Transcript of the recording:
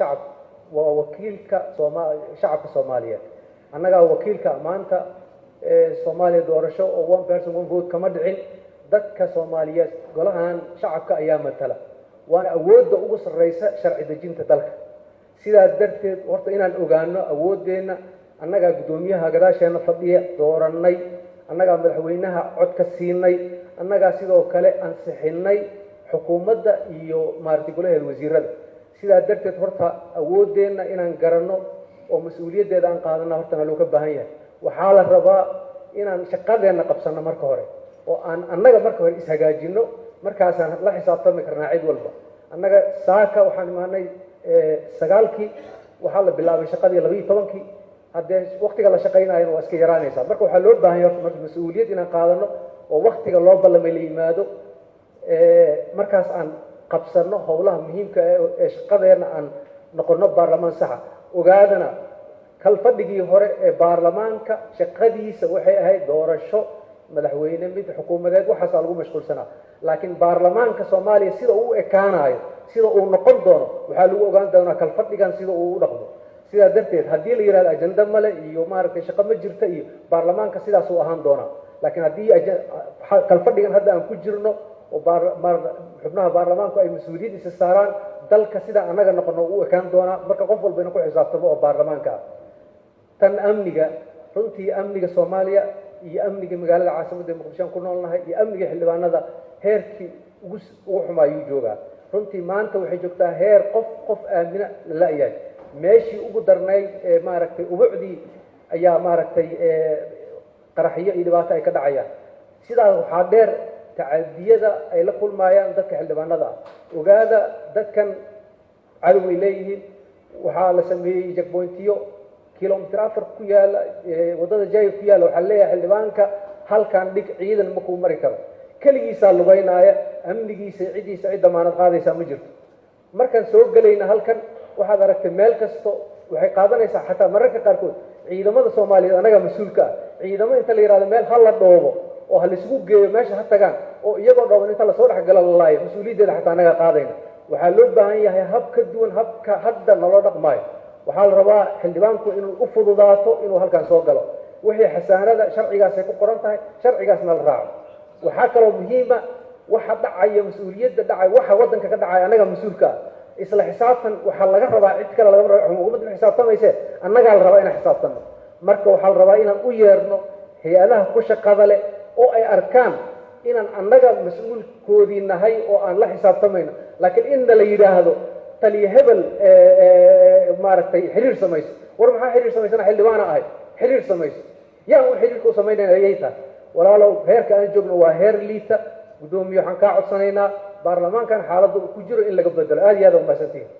شعب ووكيلك شعب الصومالية أننا وكيلك مانتا الصومالية دورشة أو one person one vote كما دعين ذاتك صومالية قالها شعبك أيام التلا وأنا أود أقص الرئيس شرع دجين تدلك سيدا درت ورت إن الأوغانو أود دينا أننا قدوميها قداشنا فضية دورناي أننا مدحوينها عد كسيناي أننا سيدا وكالة أنسحناي حكومة iyo maartigulaha wasiirada sida darteed horta awoodeena inaan garanno oo mas'uuliyadeeda aan qaadano horta loo ka baahan yahay waxa la rabaa inaan shaqadeena qabsano marka hore oo aan annaga marka hore is hagaajino markaas aan la xisaabtami karnaa cid walba annaga saaka waxaan imaanay sagaalkii waxa la bilaabay shaqadii 12kii hadee waqtiga la shaqeynaayo waa iska yaraanaysa marka waxa loo baahan yahay horta mas'uuliyad inaan qaadano oo waqtiga loo ballamay la yimaado markaas aan qabsano howlaha muhiimka ee shaqadeena aan noqono baarlamaan sax ogaadana kal fadhigii hore ee baarlamaanka shaqadiisa waxay ahayd doorasho madaxweyne mid xukuumadeed waxa lagu mashquulsanaa laakiin baarlamaanka Soomaaliya sida uu ekaanayo sida uu noqon doono waxa lagu ogaan doonaa kal fadhigan sida uu u dhaqmo sida darteed hadii la yiraahdo ajenda male iyo maaragtay shaqo ma jirto iyo baarlamaanka sidaas uu ahaan doona laakiin hadii kal fadhigan hadda aan ku jirno xubnaha baarlamaanku ay mas'uuliyad is saaraan dalka sida anaga noqono uu ekaan doona marka qof walba inuu ku xisaabtamo oo baarlamaanka tan amniga runtii amniga Soomaaliya iyo amniga magaalada caasimadda Muqdisho ku noolnahay iyo amniga xildhibaanada heerkii ugu xumaayuu joogaa runtii maanta waxay joogtaa heer qof aamina la yahay meeshii ugu darnayd maaragtay ubucdii ayaa maaragtay qaraxiyo iyo dhibaato ay ka dhacayaan sidaa waxaa dheer تعديدا أي لقول ما يندك حلبان هذا وهذا ذكر عدو إليه وحال سميه جك بوينتيو كيلومتر أفر كيال وضد جاي كيال وحليه حلبان هل كان لك عيد المكو مركب كل جيسال لبينايا أمني جيس عيدي سعيد ما نقاضي سامجر مركز سوق قلينا هل كان وهذا ركب مال كستو وحقادنا يسا حتى مركز قاركود عيد ما الصومالي أنا مسؤول كا عيد ما أنت اللي راد مال هلا دوبه oo hal isku geeyo meesha ha tagaan oo iyagoo dhawan inta la soo dhax galo wallahi mas'uuliyadda xataa anaga qaadayna waxa loo baahan yahay hab ka duwan habka hadda naloo dhaqmay waxa la rabaa xildhibaanku inuu u fududaato inuu halkan soo galo wixii xasaanada sharcigaas ay ku qoran tahay sharcigaasna la raaco waxa kale oo muhiim ah waxa dhacaya mas'uuliyadda dhacay waxa wadanka ka dhacay anaga mas'uulka isla xisaabtan waxa laga rabaa cid kale laga rabaa xukuumadda xisaabtamaysa anaga la rabaa inaan xisaabtano marka waxa la rabaa inaan u yeerno hay'adaha ku shaqada leh oo ay arkaan inaan annaga mas'uulkoodii nahay oo aan la xisaabtamayno laakiin in la yiraahdo taliye hebel maaragtay xiriir samayso war maxaa xiriir samaysana xildhibaana ahay xiriir samayso yaa uu xiriirku samaynayay ay tahay walaalow heerka aan joogno waa heer liita gudoomiye waxaan ka codsanaynaa baarlamaankan xaaladda ku jiro in laga bedelo aad iyo aad u mahadsantihiin